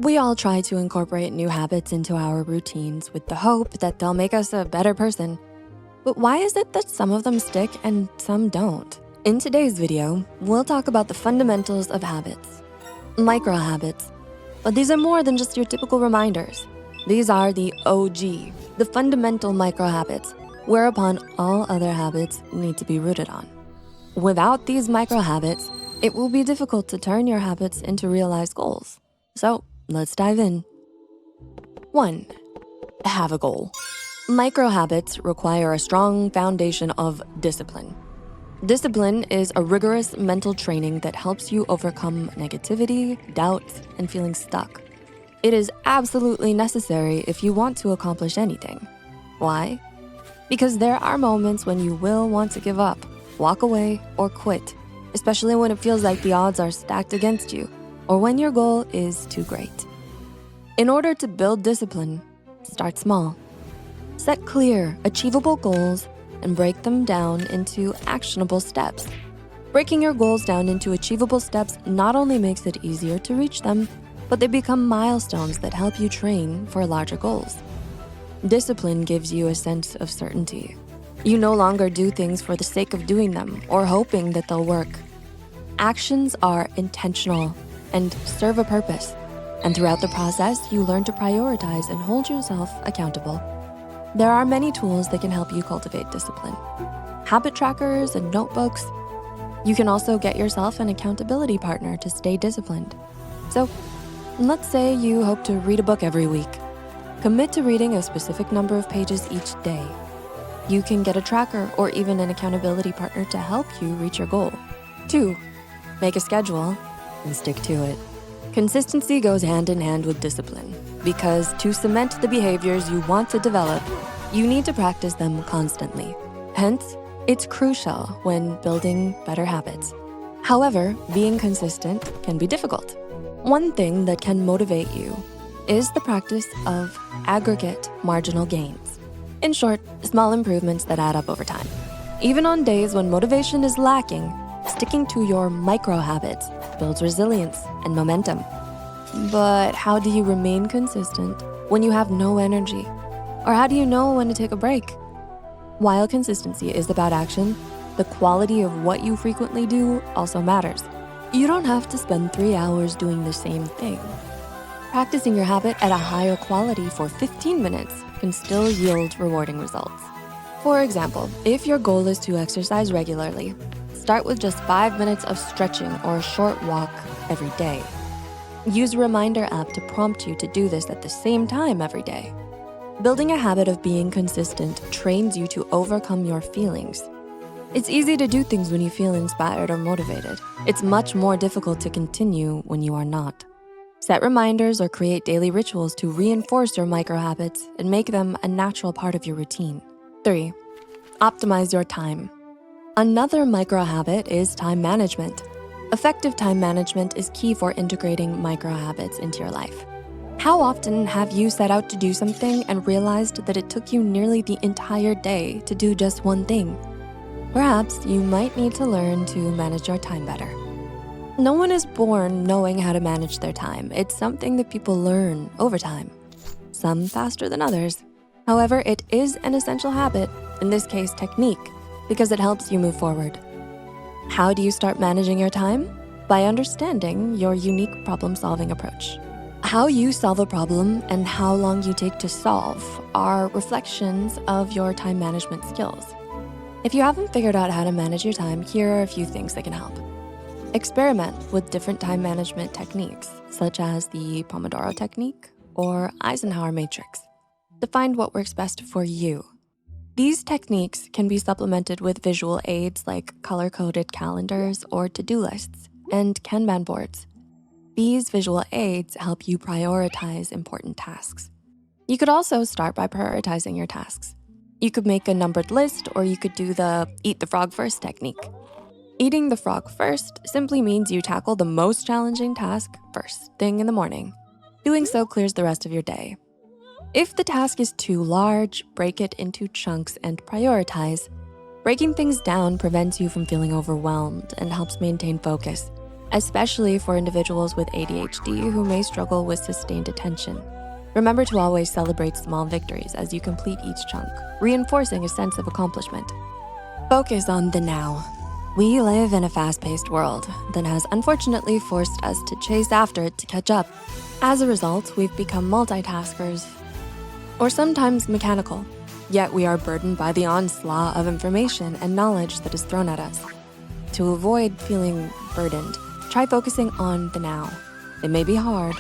We all try to incorporate new habits into our routines with the hope that they'll make us a better person. But why is it that some of them stick and some don't? In today's video, we'll talk about the fundamentals of habits, microhabits. But these are more than just your typical reminders. These are the OG, the fundamental microhabits, whereupon all other habits need to be rooted on. Without these microhabits, it will be difficult to turn your habits into realized goals. So let's dive in. 1. Have a goal. Microhabits require a strong foundation of discipline. Discipline is a rigorous mental training that helps you overcome negativity, doubts, and feeling stuck. It is absolutely necessary if you want to accomplish anything. Why? Because there are moments when you will want to give up, walk away, or quit, especially when it feels like the odds are stacked against you, or when your goal is too great. In order to build discipline, start small. Set clear, achievable goals and break them down into actionable steps. Breaking your goals down into achievable steps not only makes it easier to reach them, but they become milestones that help you train for larger goals. Discipline gives you a sense of certainty. You no longer do things for the sake of doing them or hoping that they'll work. Actions are intentional and serve a purpose. And throughout the process, you learn to prioritize and hold yourself accountable. There are many tools that can help you cultivate discipline. Habit trackers and notebooks. You can also get yourself an accountability partner to stay disciplined. So let's say you hope to read a book every week. Commit to reading a specific number of pages each day. You can get a tracker or even an accountability partner to help you reach your goal. 2. Make a schedule and stick to it. Consistency goes hand in hand with discipline because to cement the behaviors you want to develop, you need to practice them constantly. Hence, it's crucial when building better habits. However, being consistent can be difficult. One thing that can motivate you is the practice of aggregate marginal gains. In short, small improvements that add up over time. Even on days when motivation is lacking, sticking to your micro-habits builds resilience and momentum. But how do you remain consistent when you have no energy? Or how do you know when to take a break? While consistency is about action, the quality of what you frequently do also matters. You don't have to spend 3 hours doing the same thing. Practicing your habit at a higher quality for 15 minutes can still yield rewarding results. For example, if your goal is to exercise regularly, start with just 5 minutes of stretching or a short walk every day. Use a reminder app to prompt you to do this at the same time every day. Building a habit of being consistent trains you to overcome your feelings. It's easy to do things when you feel inspired or motivated. It's much more difficult to continue when you are not. Set reminders or create daily rituals to reinforce your microhabits and make them a natural part of your routine. 3. Optimize your time. Another microhabit is time management. Effective time management is key for integrating microhabits into your life. How often have you set out to do something and realized that it took you nearly the entire day to do just one thing? Perhaps you might need to learn to manage your time better. No one is born knowing how to manage their time. It's something that people learn over time, some faster than others. However, it is an essential habit, in this case technique, because it helps you move forward. How do you start managing your time? By understanding your unique problem-solving approach. How you solve a problem and how long you take to solve are reflections of your time management skills. If you haven't figured out how to manage your time, here are a few things that can help. Experiment with different time management techniques, such as the Pomodoro technique or Eisenhower matrix, to find what works best for you. These techniques can be supplemented with visual aids like color-coded calendars or to-do lists and Kanban boards. These visual aids help you prioritize important tasks. You could also start by prioritizing your tasks. You could make a numbered list, or you could do the eat the frog first technique. Eating the frog first simply means you tackle the most challenging task first thing in the morning. Doing so clears the rest of your day. If the task is too large, break it into chunks and prioritize. Breaking things down prevents you from feeling overwhelmed and helps maintain focus. especially for individuals with ADHD who may struggle with sustained attention. Remember to always celebrate small victories as you complete each chunk, reinforcing a sense of accomplishment. Focus on the now. We live in a fast-paced world that has unfortunately forced us to chase after it to catch up. As a result, we've become multitaskers, or sometimes mechanical, yet we are burdened by the onslaught of information and knowledge that is thrown at us. To avoid feeling burdened, try focusing on the now. It may be hard,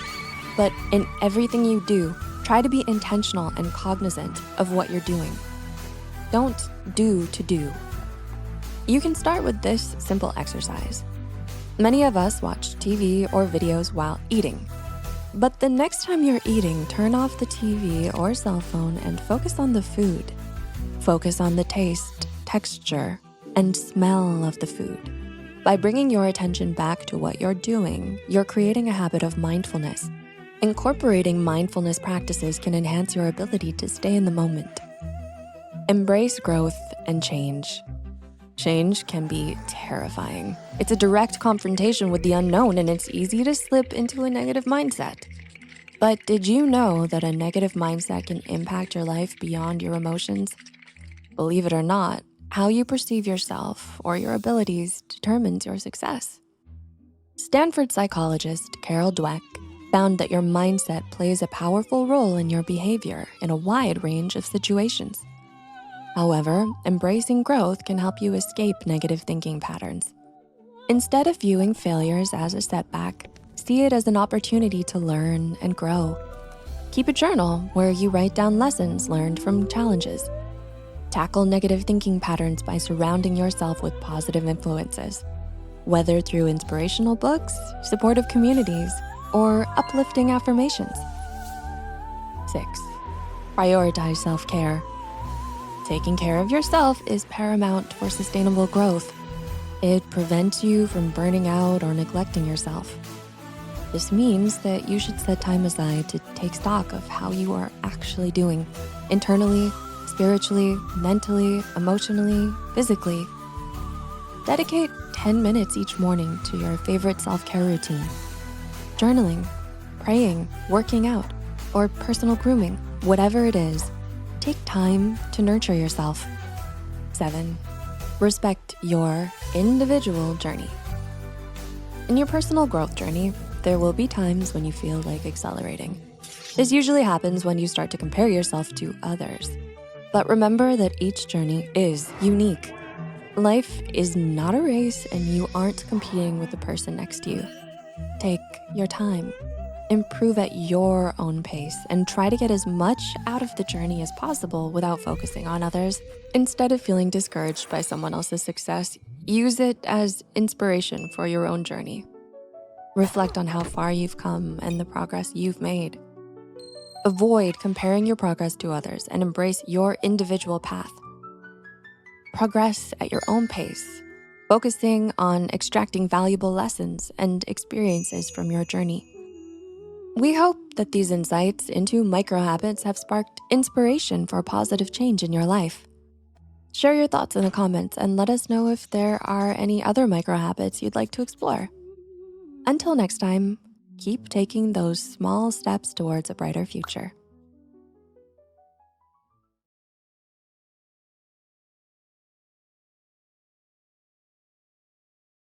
but in everything you do, try to be intentional and cognizant of what you're doing. Don't do to do. You can start with this simple exercise. Many of us watch TV or videos while eating. But the next time you're eating, turn off the TV or cell phone and focus on the food. Focus on the taste, texture, and smell of the food. By bringing your attention back to what you're doing, you're creating a habit of mindfulness. Incorporating mindfulness practices can enhance your ability to stay in the moment. Embrace growth and change. Change can be terrifying. It's a direct confrontation with the unknown, and it's easy to slip into a negative mindset. But did you know that a negative mindset can impact your life beyond your emotions? Believe it or not, how you perceive yourself or your abilities determines your success. Stanford psychologist Carol Dweck found that your mindset plays a powerful role in your behavior in a wide range of situations. However, embracing growth can help you escape negative thinking patterns. Instead of viewing failures as a setback, see it as an opportunity to learn and grow. Keep a journal where you write down lessons learned from challenges. Tackle negative thinking patterns by surrounding yourself with positive influences, whether through inspirational books, supportive communities, or uplifting affirmations. 6, prioritize self-care. Taking care of yourself is paramount for sustainable growth. It prevents you from burning out or neglecting yourself. This means that you should set time aside to take stock of how you are actually doing, internally, spiritually, mentally, emotionally, physically. Dedicate 10 minutes each morning to your favorite self-care routine. Journaling, praying, working out, or personal grooming, whatever it is. Take time to nurture yourself. 7, respect your individual journey. In your personal growth journey, there will be times when you feel like accelerating. This usually happens when you start to compare yourself to others. But remember that each journey is unique. Life is not a race, and you aren't competing with the person next to you. Take your time. Improve at your own pace and try to get as much out of the journey as possible without focusing on others. Instead of feeling discouraged by someone else's success, use it as inspiration for your own journey. Reflect on how far you've come and the progress you've made. Avoid comparing your progress to others and embrace your individual path. Progress at your own pace, focusing on extracting valuable lessons and experiences from your journey. We hope that these insights into microhabits have sparked inspiration for positive change in your life. Share your thoughts in the comments and let us know if there are any other microhabits you'd like to explore. Until next time, keep taking those small steps towards a brighter future.